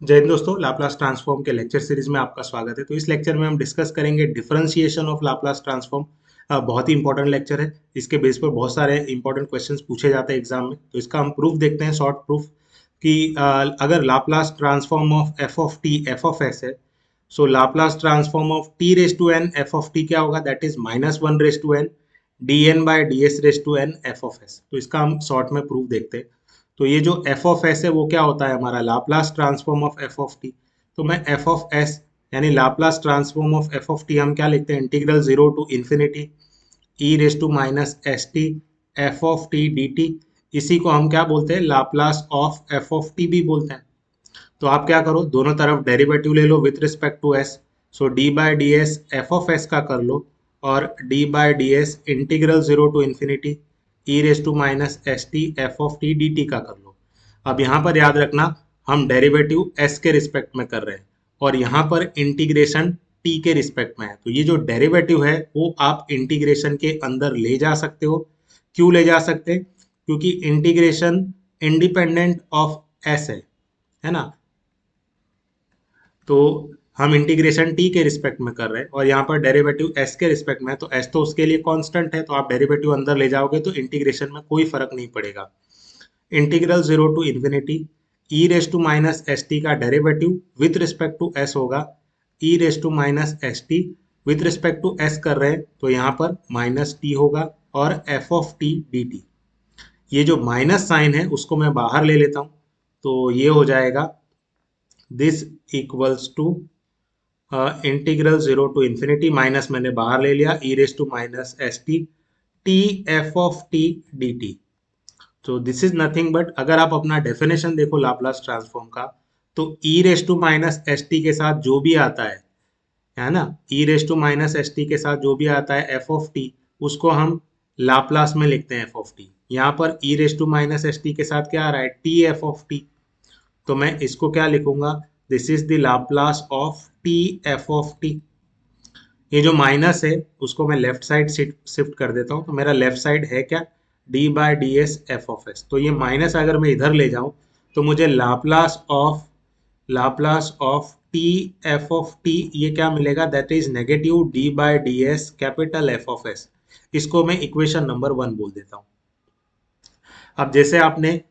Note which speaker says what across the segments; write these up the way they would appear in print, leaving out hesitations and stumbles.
Speaker 1: जय हिंद दोस्तों, Laplace transform के लेक्चर सीरीज में आपका स्वागत है। तो इस लेक्चर में हम डिस्कस करेंगे डिफरेंशिएशन ऑफ लाप्लास ट्रांसफॉर्म। बहुत ही इंपॉर्टेंट लेक्चर है। इसके बेस पर बहुत सारे इंपॉर्टेंट क्वेश्चंस पूछे जाते हैं एग्जाम में। तो इसका हम प्रूफ देखते हैं, शॉर्ट प्रूफ कि अगर Laplace transform of F of T F of S है, so Laplace transform of T raise to N F of T क्या होगा, that is -1 raise to N D N by D S raise to N F of S. तो इसका हम short में proof देखते हैं। तो ये जो एफ ऑफ एस है वो क्या होता है, हमारा Laplace transform of F of T. तो मैं एफ ऑफ एस यानी Laplace transform of F of T हम क्या लिखते हैं, integral zero to infinity E raise to minus S T F of T D T. इसी को हम क्या बोलते हैं, Laplace of F of T भी बोलते हैं। तो आप क्या करो, दोनों तरफ डेरिवेटिव ले लो with respect to S. So D by D S F of S का कर लो और D by D S integral zero to infinity E raise to minus S T F of T D T का कर लो। अब यहाँ पर याद रखना, हम डेरिवेटिव एस के रिस्पेक्ट में कर रहे हैं और यहाँ पर इंटीग्रेशन टी के रिस्पेक्ट में है। तो ये जो डेरिवेटिव है वो आप इंटीग्रेशन के अंदर ले जा सकते हो। क्यों ले जा सकते हैं? क्योंकि इंटीग्रेशन इंडिपेंडेंट ऑफ एस है ना। तो हम इंटीग्रेशन टी के रिस्पेक्ट में कर रहे हैं और यहाँ पर डेरिवेटिव एस के रिस्पेक्ट में है, तो एस तो उसके लिए कांस्टेंट है, तो आप डेरिवेटिव अंदर ले जाओगे तो इंटीग्रेशन में कोई फर्क नहीं पड़ेगा। Integral zero to infinity E raise to minus S T का derivative with respect to S होगा E raise to minus S T. With respect to S कर रहे हैं तो यहाँ पर माइनस टी होगा और F of T D T. ये जो माइनस साइन है उसको मैं बाहर ले लेता हूँ, तो ये हो जाएगा this equals to integral zero to infinity, minus मैंने बाहर ले लिया E raise to minus S T T F of T D T. तो दिस इज नथिंग बट, अगर आप अपना डेफिनेशन देखो लाप्लास ट्रांसफॉर्म का, तो E raise to minus S T के साथ जो भी आता है ना, E raise to minus S T के साथ जो भी आता है एफ ऑफ टी, उसको हम लाप्लास में लिखते हैं एफ ऑफ टी। यहाँ पर ई raise to minus S T के साथ क्या आ रहा है, टी एफ ऑफ टी। तो मैं इसको क्या लिखूंगा, this is the Laplace of T F of T. ये जो माइनस है उसको मैं लेफ्ट साइड शिफ्ट कर देता हूँ, तो मेरा लेफ्ट साइड है क्या, D by D S F of S. तो ये माइनस अगर मैं इधर ले जाऊं तो मुझे Laplace of T F of T ये क्या मिलेगा, that is negative D by D S capital F of s. इसको मैं इक्वेशन नंबर 1 बोल देता हूँ। अब जैसे आपने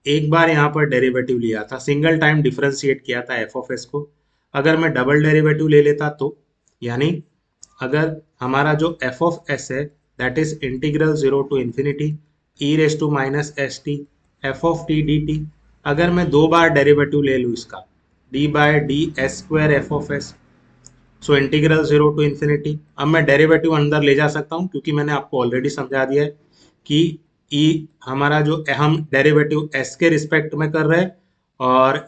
Speaker 1: एक बार यहाँ पर डेरिवेटिव लिया था, सिंगल टाइम डिफरेंशिएट किया था एफ ऑफ एस को, अगर मैं डबल डेरिवेटिव ले लेता तो, यानी अगर हमारा जो एफ ऑफ एस है that is integral zero to infinity E raise to minus S T F of T D T, अगर मैं दो बार डेरिवेटिव ले लूँ इसका D by D S square F of S, so integral zero to infinity. अब मैं derivative अंदर ले जा सकता हूँ क्योंकि मैंने आपको ऑलरेडी समझा दिया है कि ई हमारा जो हम डेरिवेटिव एस के रिस्पेक्ट में कर रहे हैं और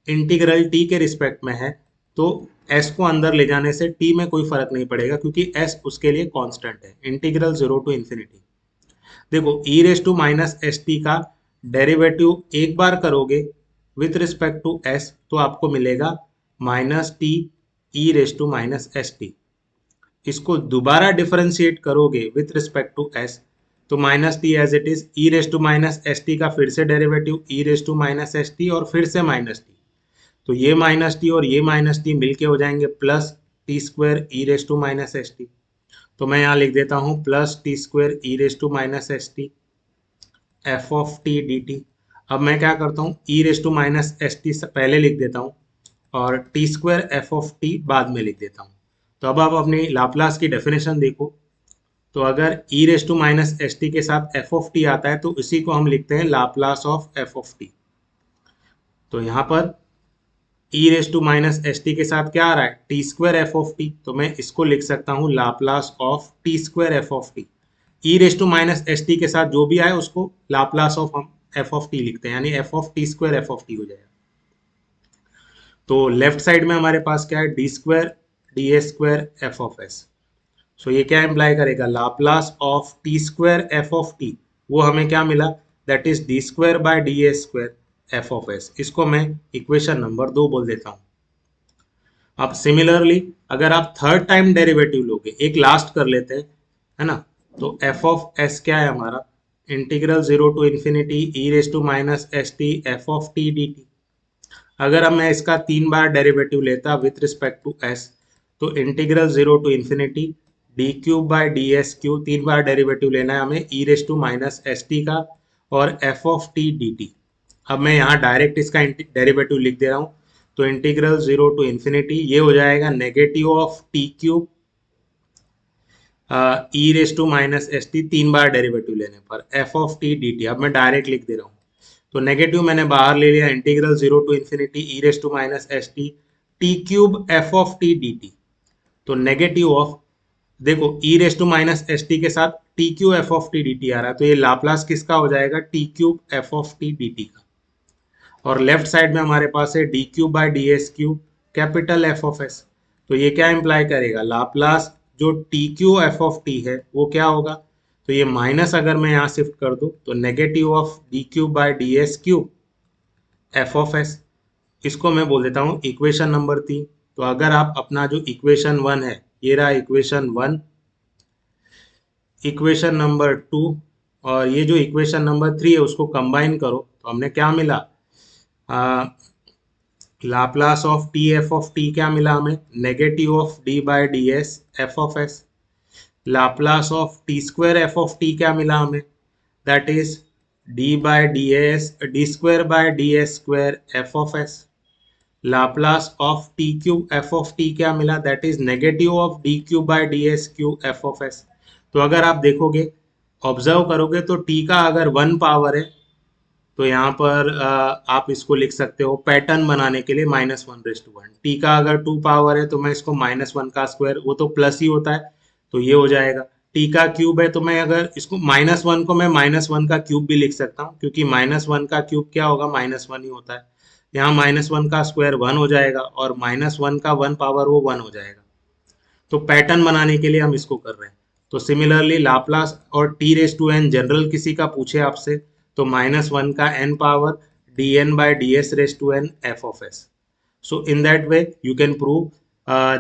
Speaker 1: इंटीग्रल टी के रिस्पेक्ट में है, तो एस को अंदर ले जाने से टी में कोई फर्क नहीं पड़ेगा क्योंकि एस उसके लिए कांस्टेंट है। इंटीग्रल जीरो टू इन्फिनिटी, देखो E raise to minus S T का डेरिवेटिव एक बार करोगे विथ रिस्पेक्ट टू एस तो आपको मिलेगा minus T E raise to minus S T. इसको दोबारा डिफरेंशिएट करोगे विथ रिस्पेक्ट टू एस तो minus T as it is E raise to minus S T का फिर से derivative E raise to minus S T और फिर से माइनस टी। तो ये माइनस टी और ये माइनस टी मिलके हो जाएंगे plus t square e raise to minus S t. तो मैं यहाँ लिख देता हूँ plus t square e raise to minus S T F of T D t. अब मैं क्या करता हूँ, e raise to minus S t से पहले लिख देता हूँ और t square F of t बाद में लिख देता हूँ। तो अब आप अपनी लाप्लास की डेफिनेशन देखो, तो अगर e raise to minus S T के साथ एफ ऑफ टी आता है तो इसी को हम लिखते हैं Laplace of F of T. तो यहाँ पर ई raise to minus S T के साथ क्या आ रहा है, t square F of T, तो मैं इसको लिख सकता हूँ Laplace of t square F of t. E raise to minus S T के साथ जो भी आए उसको लाप्लास ऑफ हम एफ ऑफ टी लिखते हैं, यानी f of t square F of T हो जाएगा। तो लेफ्ट साइड में हमारे पास क्या है, d square d a square F of S. So ये क्या इम्प्लाई करेगा, Laplace of t square F of t, वो हमें क्या मिला, that is d square by d a square F of s. इसको मैं इक्वेशन नंबर 2 बोल देता हूँ। अब सिमिलरली अगर आप थर्ड टाइम डेरिवेटिव लोगे, एक लास्ट कर लेते हैं, है ना, तो एफ ऑफ एस क्या है हमारा, integral zero to infinity E raise to minus S T F of T D T. अगर अब मैं इसका 3 बार डेरिवेटिव लेता विथ रिस्पेक्ट टू एस, तो इंटीग्रल 0 to ∞ d³/ds³ 3 बार डेरिवेटिव लेना है हमें e⁻⁻st का और f(t)dt। अब मैं यहाँ डायरेक्ट इसका डेरिवेटिव लिख दे रहा हूँ, तो इंटीग्रल 0 to ∞ ये हो जाएगा -t³ e⁻⁻st 3 बार डेरिवेटिव लेने पर f(t)dt। अब मैं डायरेक्ट लिख दे रहा हूँ, तो नेगेटिव मैंने बाहर ले लिया, integral 0 to ∞ e⁻⁻st t³ f(t)dt। तो नेगेटिव ऑफ, देखो e⁻⁻st के साथ t³ f(t)dt आ रहा है, तो ये लाप्लास किसका हो जाएगा, t³ f(t)dt का। और लेफ्ट साइड में हमारे पास है d³/ds³ कैपिटल f(s). तो ये क्या इंप्लाई करेगा, लाप्लास जो t³ f(t) है वो क्या होगा, तो ये माइनस अगर मैं यहाँ शिफ्ट कर दूं तो नेगेटिव ऑफ d³/ds³ f(s). इसको मैं बोल देता हूँ इक्वेशन नंबर 3। तो अगर आप अपना जो इक्वेशन 1 है, ये रहा इक्वेशन 1, इक्वेशन नंबर 2 और ये जो इक्वेशन नंबर 3 है उसको कंबाइन करो, तो हमने क्या मिला, Laplace of T F of T क्या मिला हमें, negative of d/ds f(s). Laplace of t² f(t) क्या मिला हमें, that is d/ds² f(s). Laplace of t³ f(t) क्या मिला, that is negative of d³/ds³ f(s). तो अगर आप देखोगे, ऑब्जर्व करोगे, तो t का अगर 1 पावर है तो यहाँ पर आप इसको लिख सकते हो पैटर्न बनाने के लिए -1/1। टी का अगर 2 पावर है तो मैं इसको -1 का स्क्वायर, वो तो प्लस ही होता है, तो ये हो जाएगा। टी का क्यूब है तो मैं अगर इसको -1 को मैं -1 का क्यूब भी लिख सकता हूँ, क्योंकि -1 का क्यूब क्या होगा, -1 ही होता है। यहाँ -1 का स्क्वायर 1 हो जाएगा और -1 का 1 पावर वो 1 हो जाएगा। तो पैटर्न बनाने के लिए हम इसको कर रहे हैं। तो सिमिलरली लाप्लास और t⁻n जनरल किसी का पूछे आपसे, तो -1 का n power dn/ds⁻n f(s). So in that way you can prove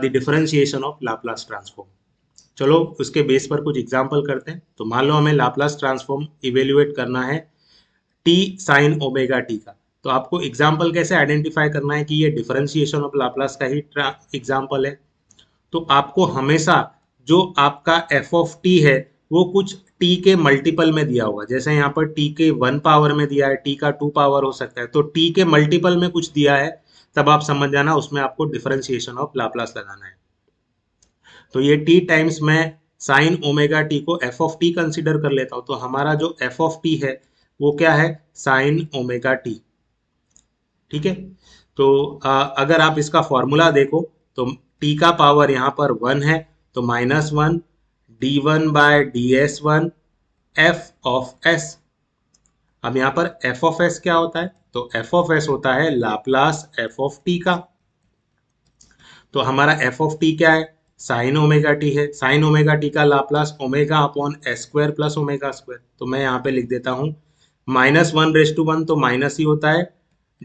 Speaker 1: the differentiation of Laplace transform। चलो उसके बेस पर कुछ एग्जांपल करते हैं। तो मान लो हमें लाप्लास ट्रांसफॉर्म इवेल्युएट करना है t sin ओमेगा t का, तो आपको एग्जांपल कैसे आइडेंटिफाई करना है कि ये डिफरेंशिएशन ऑफ लाप्लास का ही एग्जांपल है। तो आपको हमेशा जो आपका f(t) है वो कुछ t के मल्टीपल में दिया होगा, जैसे यहाँ पर t के 1 पावर में दिया है, t का 2 पावर हो सकता है, तो t के मल्टीपल में कुछ दिया है, तब आप समझ जाना उसमें आपको डिफरेंशिएशन ऑफ लाप्लास लगाना है। तो ये t टाइम्स मैं साइन ओमेगा t को f(t) कंसिडर कर लेता हूँ, तो हमारा जो f(t) है वो क्या है, साइन ओमेगा t। ठीक है, तो अगर आप इसका फॉर्मूला देखो तो t का पावर यहाँ पर 1 है, तो -1 d1/ds1 f(s). अब यहाँ पर f(s) क्या होता है, तो f(s) होता है लाप्लास f(t) का। तो हमारा f(t) क्या है, साइन ओमेगा टी है। साइन ओमेगा टी का Laplace omega upon s² plus omega square. तो मैं यहाँ पे लिख देता हूँ -1/1 तो माइनस ही होता है,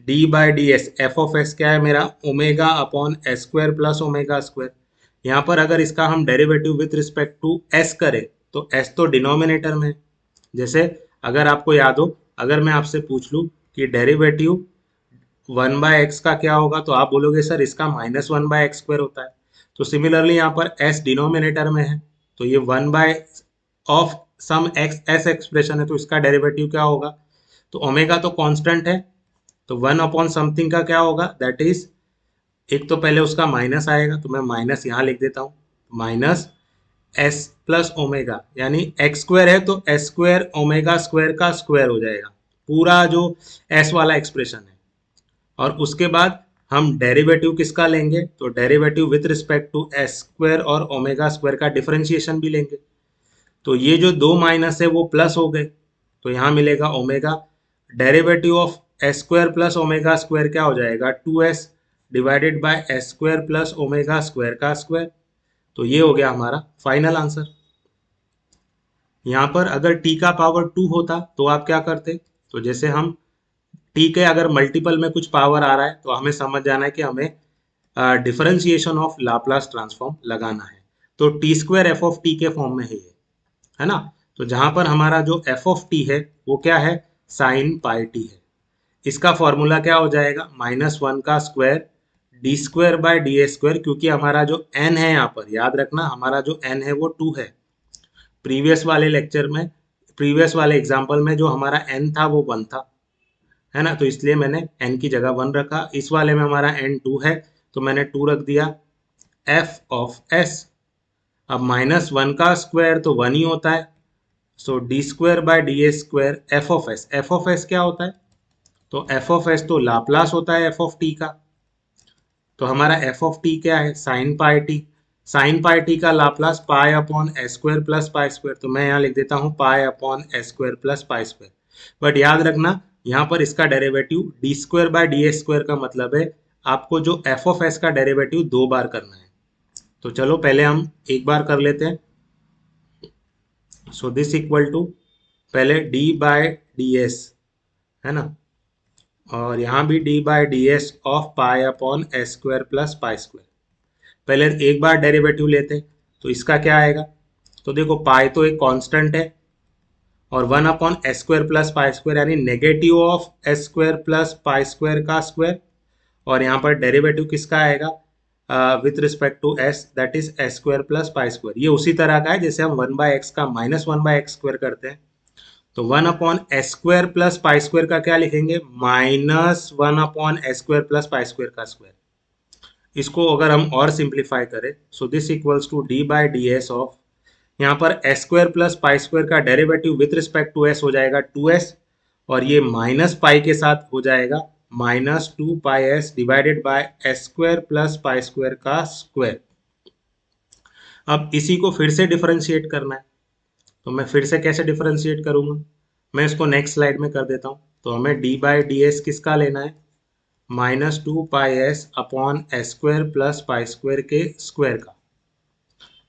Speaker 1: d/ds f(s) क्या है मेरा, omega upon s² plus omega square. यहाँ पर अगर इसका हम derivative with respect to s करें तो s तो डिनोमिनेटर में, जैसे अगर आपको याद हो, अगर मैं आपसे पूछ लूँ कि डेरिवेटिव 1/x का क्या होगा, तो आप बोलोगे सर इसका -1/x² होता है। तो सिमिलरली यहाँ पर s डिनोमिनेटर में है, तो ये 1 of sum x s expression है, तो इसका डेरिवेटिव क्या होगा, तो ओमेगा तो कांस्टेंट है, तो 1 अपॉन समथिंग का क्या होगा, दैट इज, एक तो पहले उसका माइनस आएगा, तो मैं माइनस यहाँ लिख देता हूँ, माइनस s प्लस ओमेगा, यानी x² है तो s² ओमेगा स्क्वायर का स्क्वायर हो जाएगा, पूरा जो s वाला एक्सप्रेशन है। और उसके बाद हम डेरिवेटिव किसका लेंगे, तो derivative with respect to s² और ओमेगा स्क्वायर का डिफरेंशिएशन भी लेंगे। तो ये जो 2 माइनस है वो प्लस हो गए, तो यहाँ मिलेगा omega, derivative of s² plus omega square क्या हो जाएगा, 2s divided by s² plus omega square का स्क्वायर। तो ये हो गया हमारा फाइनल आंसर। यहाँ पर अगर t का पावर 2 होता तो आप क्या करते, तो जैसे हम t के अगर मल्टीपल में कुछ पावर आ रहा है तो हमें समझ जाना है कि हमें डिफरेंशिएशन ऑफ लाप्लास ट्रांसफॉर्म लगाना है। तो t² f(t) के फॉर्म में है ना। तो जहां पर हमारा जो f(t) है वो क्या है, साइन पाई t है। इसका फॉर्मूला क्या हो जाएगा, -1 का square D square by d a square, क्योंकि हमारा जो n है यहाँ पर याद रखना हमारा जो n है वो 2 है। प्रीवियस वाले लेक्चर में, प्रीवियस वाले एग्जाम्पल में जो हमारा n था वो 1 था, है ना, तो इसलिए मैंने n की जगह 1 रखा। इस वाले में हमारा n 2 है तो मैंने 2 रख दिया। f ऑफ s, अब -1 का स्क्वायर तो 1 ही होता है, so d square by d a square F of s. F of s क्या होता है, तो एफ ऑफ एस तो लाप्लास होता है एफ ऑफ टी का। तो हमारा एफ ऑफ टी क्या है, sine pi t. Sine pi t का Laplace pi upon S square plus pi square, तो मैं यहाँ लिख देता हूँ pi upon S square plus pi square. But याद रखना यहाँ पर इसका derivative d square by d a square का मतलब है आपको जो एफ ऑफ एस का डेरिवेटिव 2 बार करना है। तो चलो पहले हम एक बार कर लेते हैं। सो दिस इक्वल टू पहले डी बाय डी एस, है ना, और यहाँ भी D by D S of pi upon S square plus pi square. पहले एक बार डेरिवेटिव लेते हैं तो इसका क्या आएगा, तो देखो पाई तो एक कांस्टेंट है और 1 upon S square plus pi square यानी negative of s square plus pi square का स्क्वायर, और यहाँ पर डेरिवेटिव किसका आएगा with respect to s, that is s square plus pi square. ये उसी तरह का है जैसे हम 1 बाय एक्स का -1 बाय एक्स स्क्वायर करते हैं। तो 1 upon S square plus pi square का क्या लिखेंगे, -1 upon S square plus pi square का स्क्वायर। इसको अगर हम और सिंप्लीफाई करें, so this equals to d by D S of, यहाँ पर s square plus pi square का derivative with respect to s हो जाएगा 2s, और ये माइनस पाई के साथ हो जाएगा -2 पाई s divided by S square plus pi square का स्क्वायर। अब इसी को फिर से डिफरेंशिएट करना है, तो मैं फिर से कैसे डिफरेंशिएट करूंगा, मैं इसको नेक्स्ट स्लाइड में कर देता हूँ। तो हमें डी बाई डी एस किसका लेना है, -2 पाई s upon S square plus pi square के स्क्वायर का।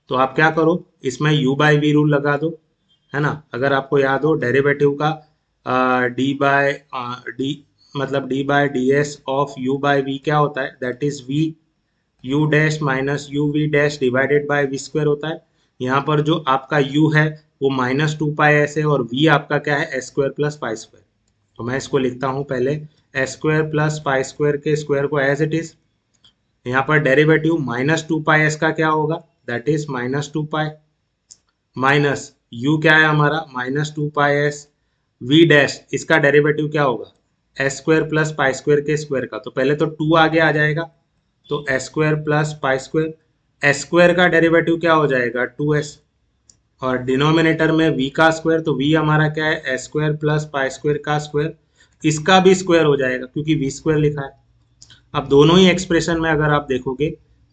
Speaker 1: तो आप क्या करो, इसमें u बाई वी रूल लगा दो, है ना। अगर आपको याद हो डेरिवेटिव का डी बाय डी मतलब D by D S of u by V क्या होता है, that is v u dash minus U V dash divided by V square होता है। यहाँ पर जो आपका u है वो -2 पाई s है और v आपका क्या है S square plus pi square. तो मैं इसको लिखता हूँ पहले S square plus pi square के स्क्वायर को एज इट इज। यहाँ पर डेरिवेटिव -2 पाई s का क्या होगा, that is -2 pi minus u क्या है हमारा -2 पाई s, v डैश इसका डेरिवेटिव क्या होगा S square plus pi square के स्क्वायर का। तो पहले तो 2 आगे आ जाएगा, तो S square plus pi square, S square का डेरिवेटिव क्या हो जाएगा 2s, और डिनोमिनेटर में v का स्क्वायर, तो v हमारा क्या है S square plus pi square का स्क्वायर, इसका भी स्क्वायर हो जाएगा क्योंकि v स्क्वायर लिखा है। अब दोनों ही एक्सप्रेशन में अगर आप देखोगे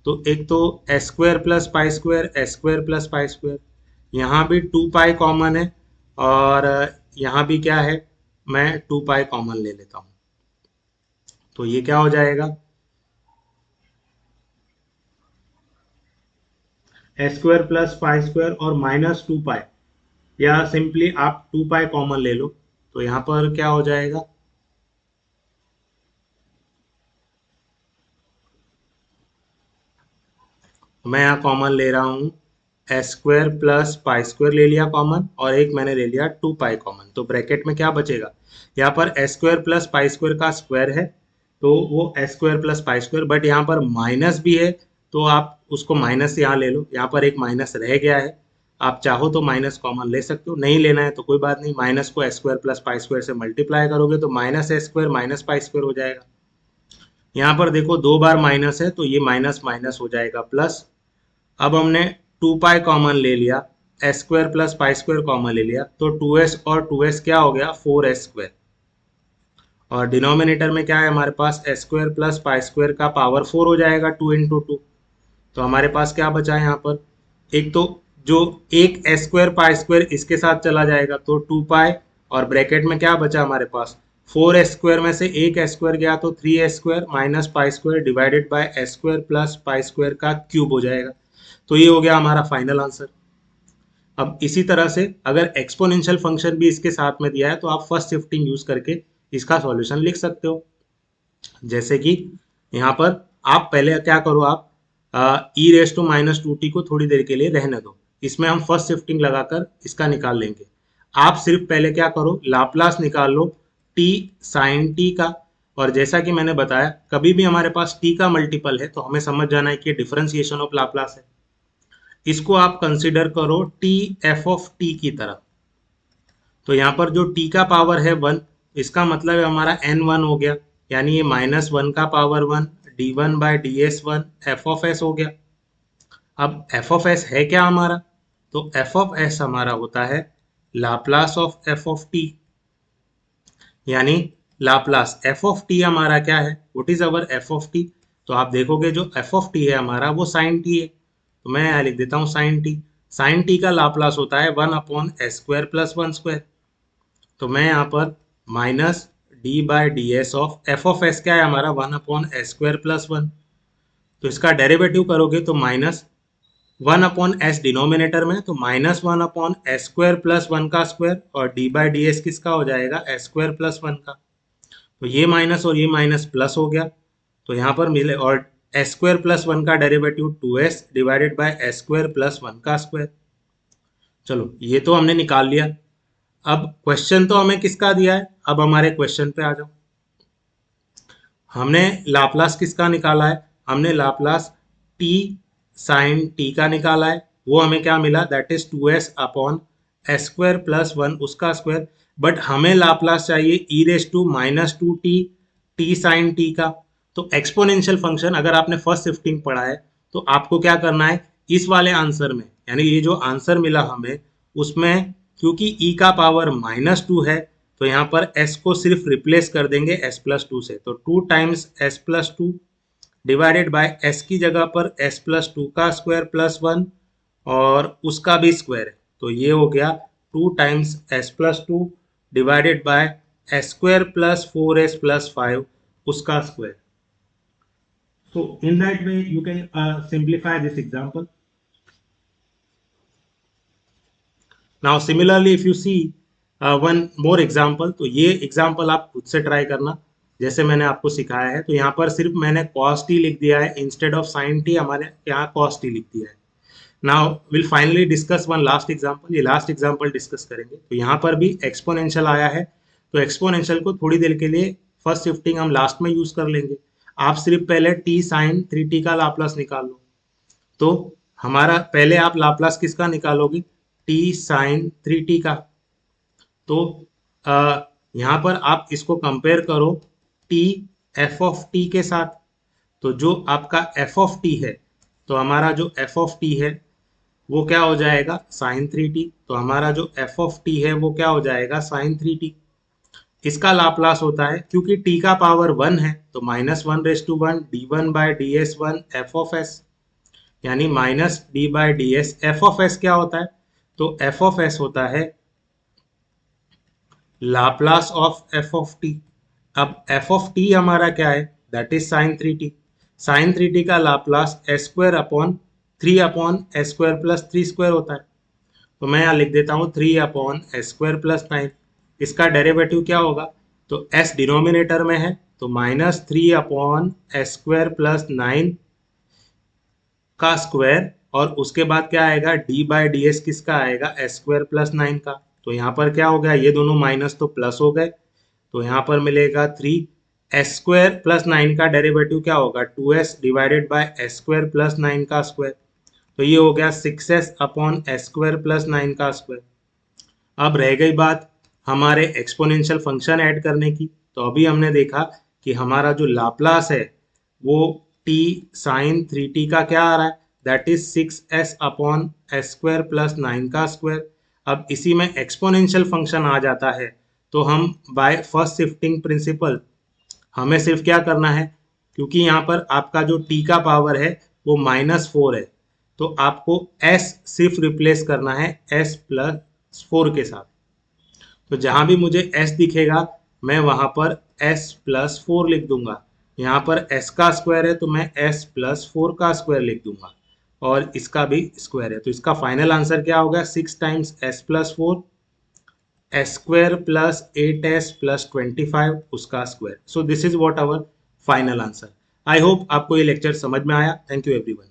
Speaker 1: तो एक तो S square plus pi square, S square plus pi square, यहाँ भी 2 पाई कॉमन है और यहाँ भी क्या है, मैं 2 पाई कॉमन ले लेता हूँ। तो ये क्या हो जाएगा, S square plus pi square और -2 पाई, या सिंपली आप 2 पाई कॉमन ले लो, तो यहाँ पर क्या हो जाएगा, मैं यहाँ कॉमन ले रहा हूँ S square plus pi square ले लिया कॉमन, और एक मैंने ले लिया 2 पाई कॉमन। तो ब्रैकेट में क्या बचेगा, यहाँ पर s square plus pi square का स्क्वायर है तो वो S square plus pi square, but यहाँ पर माइनस भी है तो आप उसको माइनस यहाँ ले लो, यहाँ पर एक माइनस रह गया है, आप चाहो तो माइनस कॉमन ले सकते हो, नहीं लेना है तो कोई बात नहीं, माइनस को S square plus pi square से मल्टीप्लाई करोगे तो minus S square minus pi square हो जाएगा। यहाँ पर देखो 2 बार माइनस है तो ये माइनस माइनस हो जाएगा प्लस। अब हमने 2 पाई कॉमन ले लिया, S square plus pi square common ले लिया, तो 2s और 2s क्या हो गया 4s स्क्वायर, और डिनोमिनेटर में क्या है हमारे पास s square plus pi square का पावर 4 हो जाएगा 2 इंटू 2। तो हमारे पास क्या बचा है यहाँ पर, एक तो जो एक एस स्क्वायर पाई स्क्वायर इसके साथ चला जाएगा तो 2 पाई, और ब्रैकेट में क्या बचा हमारे पास 4s स्क्वायर में से एक एस स्क्वायर गया तो 3s square minus pi square divided by S square plus pi square का क्यूब हो जाएगा। तो ये हो गया हमारा फाइनल आंसर। अब इसी तरह से अगर एक्सपोनेंशियल फंक्शन भी इसके साथ में दिया है तो आप फर्स्ट शिफ्टिंग यूज करके इसका सॉल्यूशन लिख सकते हो। जैसे कि यहाँ पर आप पहले क्या करो, आप ई रेस टू -2t को थोड़ी देर के लिए रहने दो, इसमें हम फर्स्ट शिफ्टिंग लगाकर इसका निकाल लेंगे। आप सिर्फ पहले क्या करो, लाप्लास निकाल लो टी साइन टी का, और जैसा कि मैंने बताया कभी भी हमारे पास टी का मल्टीपल है तो हमें समझ जाना है कि डिफरेंशिएशन ऑफ लाप्लास है। इसको आप कंसिडर करो टी एफ ऑफ टी की तरह। तो यहाँ पर जो t का पावर है 1, इसका मतलब है हमारा n1 हो गया, यानी ये -1 का power 1 d1/ds1 F of S हो गया। अब एफ ऑफ एस है क्या हमारा, तो एफ ऑफ एस हमारा होता है Laplace of F of T, यानी लाप्लास एफ ऑफ टी हमारा क्या है, what is our F of T. तो आप देखोगे जो एफ ऑफ टी है हमारा वो साइन टी है, तो मैं यहाँ लिख देता हूँ साइन टी। साइन टी का लाप्लास होता है 1/s² + 1²। तो मैं यहाँ पर -d/ds of F of s क्या है हमारा 1/s² + 1। तो इसका डेरिवेटिव करोगे तो -1/s डिनोमिनेटर में, तो -1/s² + 1 का स्क्वायर, और d/ds किसका हो जाएगा s² + 1 का। तो ये माइनस और ये माइनस प्लस हो गया, तो यहाँ पर मिले, और s² + 1 का derivative 2s divided by s² + 1 का स्क्वायर। चलो ये तो हमने निकाल लिया। अब क्वेश्चन तो हमें किसका दिया है, अब हमारे क्वेश्चन पे आ जाओ। हमने लाप्लास किसका निकाला है, हमने लाप्लास टी साइन टी का निकाला है। वो हमें क्या मिला, दैट इज 2s/s² + 1 उसका स्क्वायर। बट हमें लाप्लास चाहिए e⁻²t टी साइन टी का। तो एक्सपोनेंशियल फंक्शन अगर आपने फर्स्ट शिफ्टिंग पढ़ा है तो आपको क्या करना है, इस वाले आंसर में, यानी ये जो आंसर मिला हमें उसमें, क्योंकि e का पावर -2 है तो यहाँ पर s को सिर्फ रिप्लेस कर देंगे s+2 से, तो 2 times s+2 divided by s की जगह पर s+2 का स्क्वायर +1 और उसका भी स्क्वायर है, तो ये हो गया 2 times s+2 divided by s² + 4s + 5 उसका square. So in that way you can simplify this example. Now similarly if you see one more example, तो ये एग्जाम्पल आप खुद से ट्राई करना जैसे मैंने आपको सिखाया है। तो यहाँ पर सिर्फ मैंने cos t लिख दिया है इंस्टेड ऑफ sin t, हमारे यहाँ cos t लिख दिया है। Now will finally discuss one last example, ये लास्ट एग्जाम्पल डिस्कस करेंगे। तो यहाँ पर भी एक्सपोनेंशियल आया है, तो एक्सपोनेंशियल को थोड़ी देर के लिए फर्स्ट शिफ्टिंग हम लास्ट में यूज कर लेंगे। आप सिर्फ पहले t sin 3t का लाप्लास निकाल लो। तो हमारा पहले आप लाप्लास किसका निकालोगे, t sin 3t का। तो यहाँ पर आप इसको कंपेयर करो t f ऑफ t के साथ। तो जो आपका f ऑफ t है, तो हमारा जो f ऑफ t है वो क्या हो जाएगा sin 3t। तो हमारा जो f ऑफ t है वो क्या हो जाएगा sin 3t। इसका लाप्लास होता है, क्योंकि t का पावर 1 है तो -1/1 d1/ds1 f ऑफ s, यानी -d/ds f ऑफ s क्या होता है, तो f ऑफ s होता है Laplace of f of t। अब f ऑफ t हमारा क्या है, that is sin 3t। sin 3t का लाप्लास s²/3/s² + 3² होता है। तो मैं यहाँ लिख देता हूँ 3/s² + 9। इसका डेरिवेटिव क्या होगा, तो s डिनोमिनेटर में है तो -3/s² + 9 का स्क्वायर, और उसके बाद क्या आएगा d/ds किसका आएगा s² + 9 का। तो यहाँ पर क्या हो गया, ये दोनों माइनस तो प्लस हो गए, तो यहाँ पर मिलेगा 3s² + 9 का डेरिवेटिव क्या होगा 2s डिवाइडेड बाय s² + 9 का स्क्वायर। तो ये हो गया 6s/s² + 9 का स्क्वायर। अब रह गई बात हमारे एक्सपोनेंशियल फंक्शन ऐड करने की। तो अभी हमने देखा कि हमारा जो लाप्लास है वो t sin 3t का क्या आ रहा है, दैट इज 6s/s² + 9 का स्क्वायर। अब इसी में एक्सपोनेंशियल फंक्शन आ जाता है, तो हम बाय फर्स्ट शिफ्टिंग प्रिंसिपल हमें सिर्फ क्या करना है, क्योंकि यहाँ पर आपका जो t का पावर है वो -4 है, तो आपको s सिर्फ रिप्लेस करना है s+4 के साथ। तो जहां भी मुझे s दिखेगा मैं वहां पर s+4 लिख दूंगा। यहाँ पर s का स्क्वायर है तो मैं s+4 का स्क्वायर लिख दूंगा, और इसका भी स्क्वायर है। तो इसका फाइनल आंसर क्या होगा, 6 टाइम्स s+4 s² + 8s + 25 उसका स्क्वायर। So this is what our final answer. I hope आपको ये लेक्चर समझ में आया। Thank you everyone.